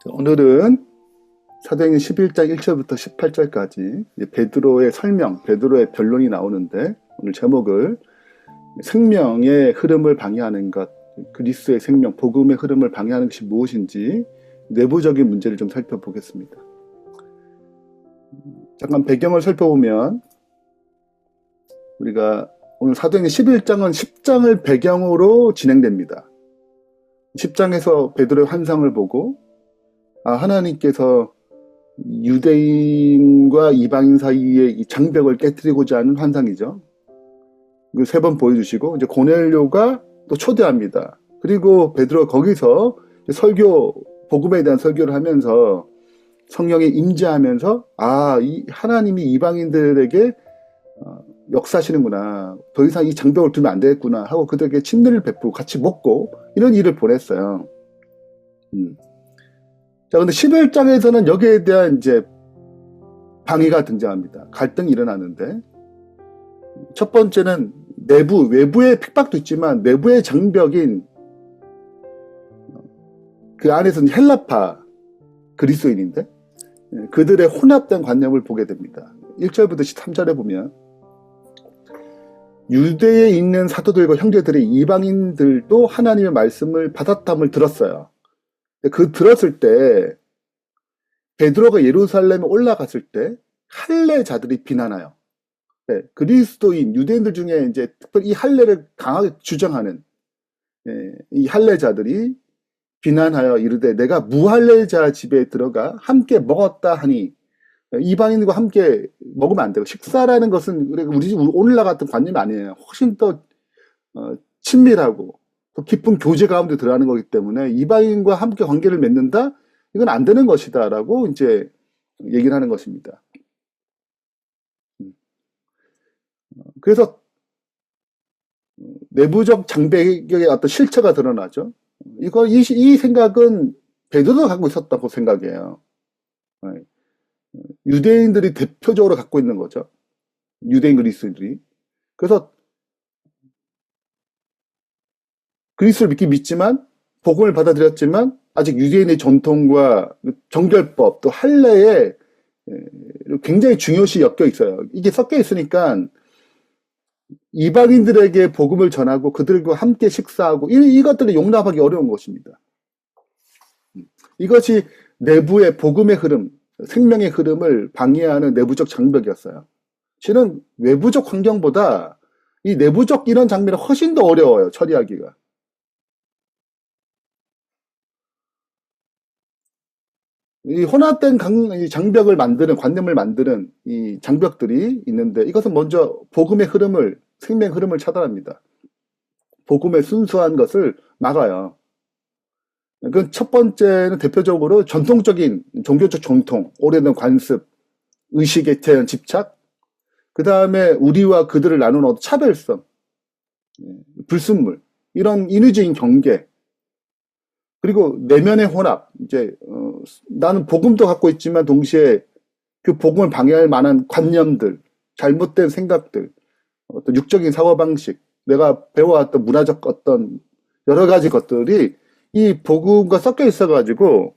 오늘은 사도행전 11장 1절부터 18절까지 베드로의 설명, 베드로의 변론이 나오는데 오늘 제목을 생명의 흐름을 방해하는 것, 그리스도의 생명, 복음의 흐름을 방해하는 것이 무엇인지 내부적인 문제를 좀 살펴보겠습니다. 잠깐 배경을 살펴보면 우리가 오늘 사도행전 11장은 10장을 배경으로 진행됩니다. 10장에서 베드로의 환상을 보고 하나님께서 유대인과 이방인 사이의 이 장벽을 깨뜨리고자 하는 환상이죠. 그 세 번 보여주시고 이제 고넬료가 또 초대합니다. 그리고 베드로가 거기서 설교, 복음에 대한 설교를 하면서 성령에 임재하면서 이 하나님이 이방인들에게 역사하시는구나. 더 이상 이 장벽을 두면 안 되겠구나 하고 그들에게 친밀을 베풀고 같이 먹고 이런 일을 보냈어요. 자, 근데 11장에서는 여기에 대한 이제 방해가 등장합니다. 갈등이 일어나는데, 첫 번째는 외부의 핍박도 있지만 내부의 장벽인 그 안에서는 헬라파 그리스도인인데 그들의 혼합된 관념을 보게 됩니다. 1절부터 13절에 보면 유대에 있는 사도들과 형제들이 이방인들도 하나님의 말씀을 받았담을 들었어요. 그 들었을 때 베드로가 예루살렘에 올라갔을 때 할례자들이 비난하여 그리스도인 유대인들 중에 이제 특별히 이 할례를 강하게 주장하는 이 할례자들이 비난하여 이르되 내가 무할례자 집에 들어가 함께 먹었다 하니 이방인과 함께 먹으면 안 되고 식사라는 것은 우리 집 오늘날 같은 관념이 아니에요. 훨씬 더 친밀하고 또 깊은 교제 가운데 들어가는 거기 때문에 이방인과 함께 관계를 맺는다? 이건 안 되는 것이다 라고 이제 얘기를 하는 것입니다. 그래서 내부적 장벽의 어떤 실체가 드러나죠. 이 생각은 베드로가 갖고 있었다고 생각해요. 유대인들이 대표적으로 갖고 있는 거죠. 유대인 그리스도인들이. 그래서 그리스도를 믿지만 복음을 받아들였지만 아직 유대인의 전통과 정결법 또 할례에 굉장히 중요시 엮여 있어요. 이게 섞여 있으니까 이방인들에게 복음을 전하고 그들과 함께 식사하고 이것들을 용납하기 어려운 것입니다. 이것이 내부의 복음의 흐름, 생명의 흐름을 방해하는 내부적 장벽이었어요. 실은 외부적 환경보다 이 내부적 이런 장면이 훨씬 더 어려워요. 처리하기가. 이 혼합된 장벽을 만드는, 관념을 만드는 이 장벽들이 있는데 이것은 먼저 복음의 흐름을, 생명의 흐름을 차단합니다. 복음의 순수한 것을 막아요. 그 첫 번째는 대표적으로 전통적인 종교적 전통, 오래된 관습, 의식에 대한 집착, 그 다음에 우리와 그들을 나누는 어떤 차별성, 불순물, 이런 인위적인 경계, 그리고 내면의 혼합, 나는 복음도 갖고 있지만 동시에 그 복음을 방해할 만한 관념들, 잘못된 생각들, 어떤 육적인 사고방식, 내가 배워왔던 문화적 어떤 여러 가지 것들이 이 복음과 섞여 있어가지고,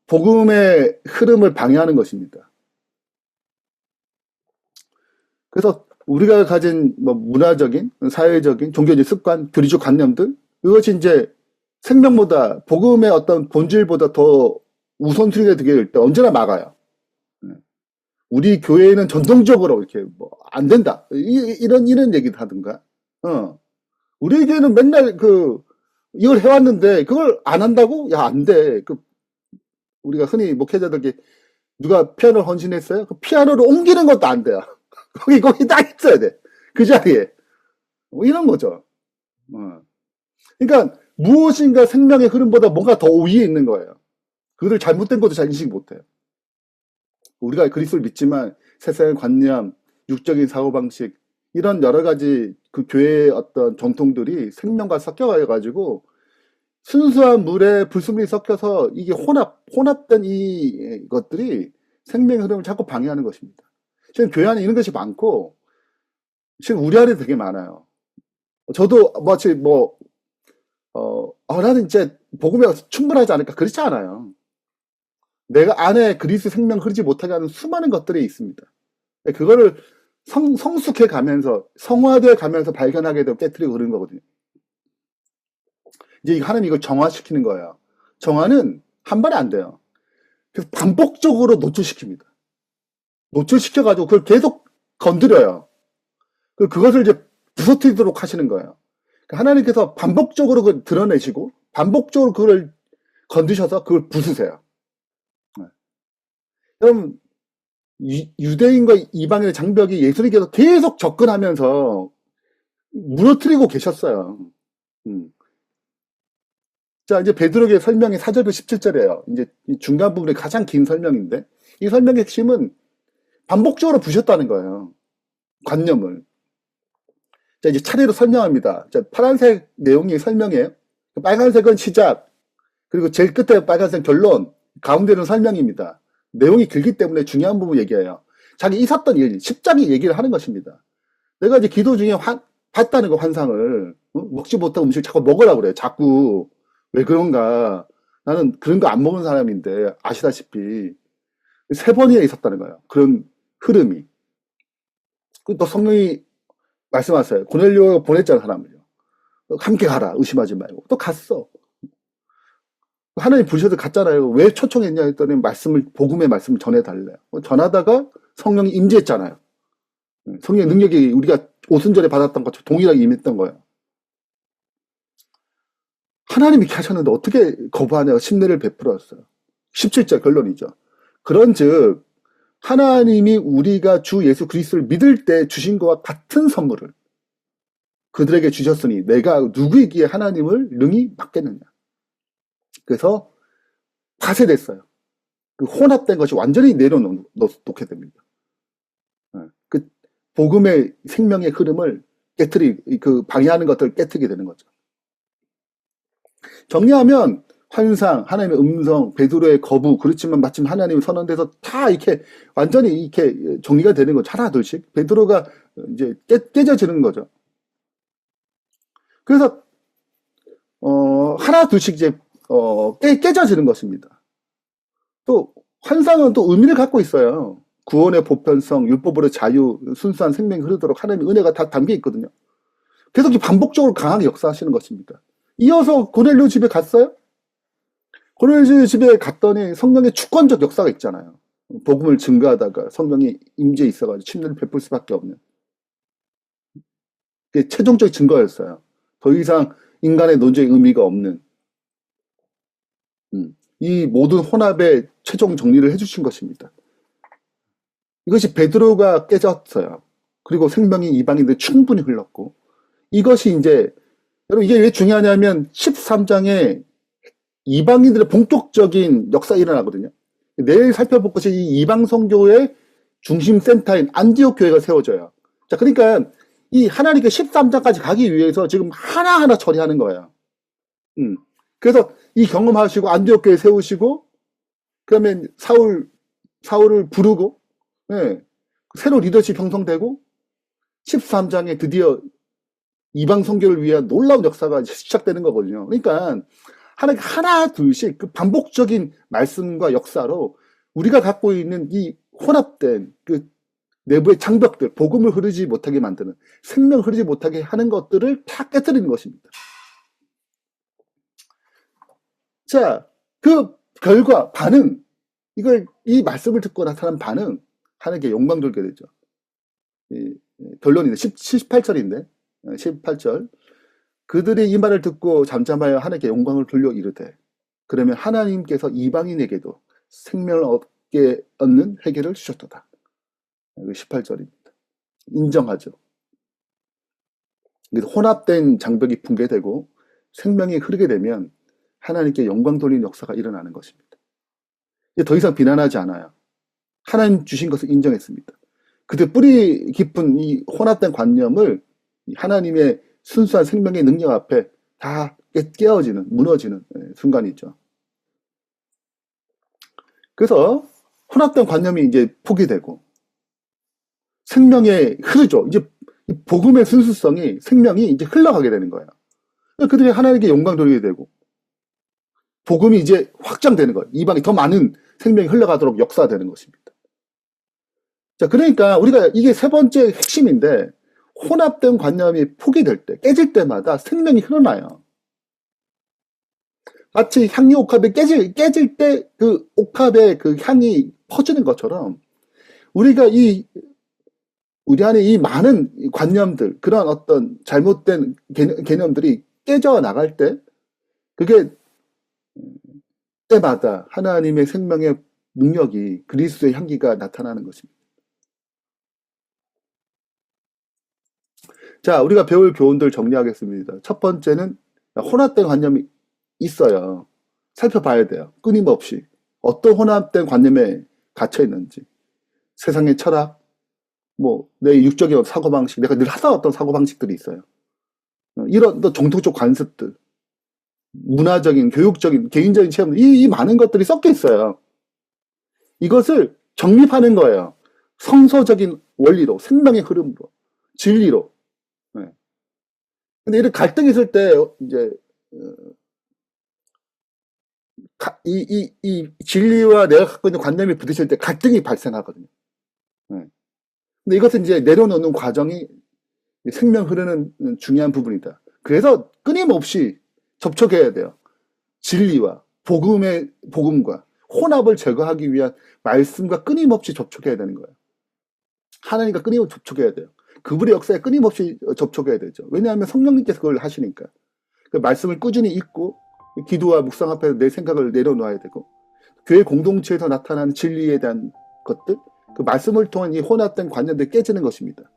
복음의 흐름을 방해하는 것입니다. 그래서 우리가 가진 문화적인, 사회적인, 종교적 습관, 교리적 관념들, 이것이 이제 생명보다, 복음의 어떤 본질보다 더 우선순위가 되게 될 때 언제나 막아요. 우리 교회는 전통적으로 이렇게 안 된다. 이런 얘기를 하든가. 우리 교회는 맨날 이걸 해왔는데 그걸 안 한다고? 야, 안 돼. 우리가 흔히 목회자들에게 누가 피아노를 헌신했어요? 그 피아노를 옮기는 것도 안 돼요. 거기 딱 있어야 돼. 그 자리에. 이런 거죠. 그러니까 무엇인가 생명의 흐름보다 뭔가 더 위에 있는 거예요. 그들 잘못된 것도 잘 인식 못해요. 우리가 그리스도를 믿지만 세상의 관념, 육적인 사고방식, 이런 여러 가지 그 교회의 어떤 전통들이 생명과 섞여가지고 순수한 물에 불순물이 섞여서 이게 혼합된 이 것들이 생명의 흐름을 자꾸 방해하는 것입니다. 지금 교회 안에 이런 것이 많고, 지금 우리 안에 되게 많아요. 저도 마치 나는 이제 복음에 충분하지 않을까? 그렇지 않아요. 내가 안에 그리스도 생명 흐르지 못하게 하는 수많은 것들이 있습니다. 그거를 성숙해 가면서, 성화되어 가면서 발견하게 되고 깨트리고 그러는 거거든요. 이제 하나님 이걸 정화시키는 거예요. 정화는 한 번에 안 돼요. 그래서 반복적으로 노출시킵니다. 노출시켜가지고 그걸 계속 건드려요. 그것을 이제 부서뜨리도록 하시는 거예요. 하나님께서 반복적으로 그걸 드러내시고, 반복적으로 그걸 건드셔서 그걸 부수세요. 그럼 유대인과 이방인의 장벽이 예수님께서 계속 접근하면서 무너뜨리고 계셨어요. 자, 이제 베드로의 설명이 4절부터 17절이에요. 이제 중간 부분이 가장 긴 설명인데, 이 설명의 핵심은 반복적으로 부셨다는 거예요. 관념을. 자, 이제 차례로 설명합니다. 자, 파란색 내용이 설명이에요. 빨간색은 시작, 그리고 제일 끝에 빨간색 결론, 가운데는 설명입니다. 내용이 길기 때문에 중요한 부분 얘기해요. 자기 있었던 일, 십자기 얘기를 하는 것입니다. 내가 이제 기도 중에 봤다는 거, 환상을. 먹지 못한 음식을 자꾸 먹으라고 그래요. 자꾸. 왜 그런가. 나는 그런 거 안 먹는 사람인데, 아시다시피. 3번이나 있었다는 거예요. 그런 흐름이. 또 성령이 말씀하세요. 고넬료가 보냈잖아, 사람을요. 함께 가라. 의심하지 말고. 또 갔어. 하나님 부르셔서 갔잖아요. 왜 초청했냐 했더니 복음의 말씀을 전해달래요. 전하다가 성령이 임재했잖아요. 성령의 능력이 우리가 오순절에 받았던 것처럼 동일하게 임했던 거예요. 하나님이 이렇게 하셨는데 어떻게 거부하냐고 심례를 베풀었어요. 17절 결론이죠. 그런즉 하나님이 우리가 주 예수 그리스도를 믿을 때 주신 것과 같은 선물을 그들에게 주셨으니 내가 누구이기에 하나님을 능히 맡겠느냐. 그래서 파쇄됐어요. 그 혼합된 것이 완전히 내려놓게 됩니다. 그 복음의 생명의 흐름을 방해하는 것들을 깨트리게 되는 거죠. 정리하면 환상, 하나님의 음성, 베드로의 거부, 그렇지만 마침 하나님의 선언돼서 다 이렇게 완전히 이렇게 정리가 되는 거죠. 하나 둘씩 베드로가 이제 깨져지는 거죠. 그래서 하나 둘씩 이제 깨져지는 것입니다. 또 환상은 또 의미를 갖고 있어요. 구원의 보편성, 율법으로 자유, 순수한 생명이 흐르도록 하나님의 은혜가 다 담겨 있거든요. 계속 반복적으로 강하게 역사하시는 것입니다. 이어서 고넬료 집에 갔어요? 고넬료 집에 갔더니 성령의 주권적 역사가 있잖아요. 복음을 증거하다가 성령이 임재해 있어가지고 침례를 베풀 수밖에 없는. 그게 최종적 증거였어요. 더 이상 인간의 논쟁의 의미가 없는. 이 모든 혼합의 최종 정리를 해주신 것입니다. 이것이 베드로가 깨졌어요. 그리고 생명이 이방인들 충분히 흘렀고, 이것이 이제 여러분 이게 왜 중요하냐면 13장에 이방인들의 본격적인 역사가 일어나거든요. 내일 살펴볼 것이 이 이방 선교의 중심 센터인 안디옥 교회가 세워져요. 자, 그러니까 이 하나님께 13장까지 가기 위해서 지금 하나하나 처리하는 거예요. 그래서 이 경험하시고 안디옥 교회 세우시고, 그러면 사울을 부르고, 네, 새로 리더십 형성되고 13장에 드디어 이방 선교를 위한 놀라운 역사가 시작되는 거거든요. 그러니까 하나 둘씩 그 반복적인 말씀과 역사로 우리가 갖고 있는 이 혼합된 그 내부의 장벽들, 복음을 흐르지 못하게 만드는, 생명을 흐르지 못하게 하는 것들을 다 깨뜨리는 것입니다. 자, 그 결과, 반응, 이 말씀을 듣고 나타난 반응, 하나님께 영광 돌게 되죠. 결론인데, 18절인데, 18절. 그들이 이 말을 듣고 잠잠하여 하나님께 영광을 돌려 이르되, 그러면 하나님께서 이방인에게도 생명을 얻는 회개를 주셨도다. 18절입니다. 인정하죠. 혼합된 장벽이 붕괴되고 생명이 흐르게 되면 하나님께 영광 돌리는 역사가 일어나는 것입니다. 더 이상 비난하지 않아요. 하나님 주신 것을 인정했습니다. 그때 뿌리 깊은 이 혼합된 관념을 하나님의 순수한 생명의 능력 앞에 다 깨어지는, 무너지는 순간이죠. 그래서 혼합된 관념이 이제 포기되고 생명에 흐르죠. 이제 복음의 순수성이, 생명이 이제 흘러가게 되는 거예요. 그들이 하나님께 영광 돌리게 되고 복음이 이제 확장되는 거예요. 이방에 더 많은 생명이 흘러가도록 역사되는 것입니다. 자, 그러니까 우리가 이게 세 번째 핵심인데 혼합된 관념이 포기될 때, 깨질 때마다 생명이 흘러나요. 마치 향유 옥합이 깨질 때 그 옥합의 그 향이 퍼지는 것처럼 우리 안에 이 많은 관념들, 그런 어떤 잘못된 개념들이 깨져 나갈 때 그게 때마다 하나님의 생명의 능력이 그리스도의 향기가 나타나는 것입니다. 자, 우리가 배울 교훈들 정리하겠습니다. 첫 번째는 혼합된 관념이 있어요. 살펴봐야 돼요. 끊임없이. 어떤 혼합된 관념에 갇혀 있는지. 세상의 철학, 내 육적인 사고방식, 내가 늘 하던 어떤 사고방식들이 있어요. 이런 또 종교적 관습들, 문화적인, 교육적인, 개인적인 체험, 이 많은 것들이 섞여 있어요. 이것을 정립하는 거예요. 성서적인 원리로, 생명의 흐름으로, 진리로. 네. 근데 이런 갈등이 있을 때, 이제, 이 진리와 내가 갖고 있는 관념이 부딪힐 때 갈등이 발생하거든요. 네. 근데 이것은 이제 내려놓는 과정이 생명 흐르는 중요한 부분이다. 그래서 끊임없이 접촉해야 돼요. 진리와 복음과 혼합을 제거하기 위한 말씀과 끊임없이 접촉해야 되는 거예요. 하나님과 끊임없이 접촉해야 돼요. 그분의 역사에 끊임없이 접촉해야 되죠. 왜냐하면 성령님께서 그걸 하시니까. 그 말씀을 꾸준히 읽고 기도와 묵상 앞에서 내 생각을 내려놓아야 되고 교회 공동체에서 나타나는 진리에 대한 것들, 그 말씀을 통한 이 혼합된 관념들이 깨지는 것입니다.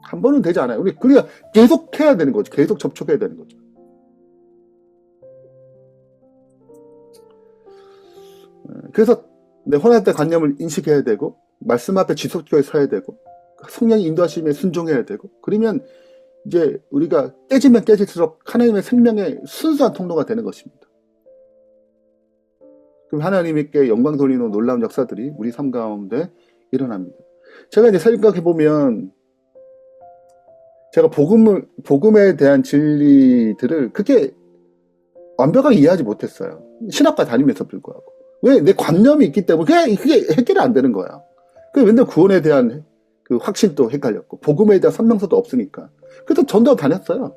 한 번은 되지 않아요. 우리 그러니까 계속 해야 되는 거죠. 계속 접촉해야 되는 거죠. 그래서 내 혼합된 관념을 인식해야 되고 말씀 앞에 지속적으로 서야 되고 성령의 인도하심에 순종해야 되고 그러면 이제 우리가 깨지면 깨질수록 하나님의 생명의 순수한 통로가 되는 것입니다. 그럼 하나님께 영광 돌리는 놀라운 역사들이 우리 삶 가운데 일어납니다. 제가 이제 생각해보면 제가 복음에 대한 진리들을 그렇게 완벽하게 이해하지 못했어요. 신학과 다니면서 불구하고. 왜? 내 관념이 있기 때문에 그게 해결이 안 되는 거야. 맨날 구원에 대한 그 확신도 헷갈렸고 복음에 대한 선명성도 없으니까. 그래서 전도 다녔어요.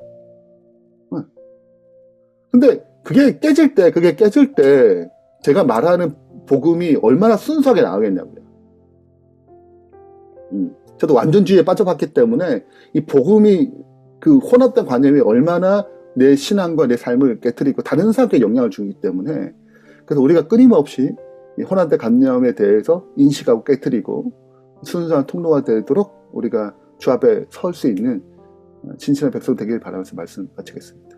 근데 그게 깨질 때 제가 말하는 복음이 얼마나 순수하게 나오겠냐고요. 저도 완전주의에 빠져봤기 때문에 이 복음이 그 혼합된 관념이 얼마나 내 신앙과 내 삶을 깨트리고 다른 사람에게 영향을 주기 때문에 그래서 우리가 끊임없이 이 혼합된 관념에 대해서 인식하고 깨트리고 순수한 통로가 되도록 우리가 주 앞에 설 수 있는 진실한 백성 되길 바라면서 말씀 마치겠습니다.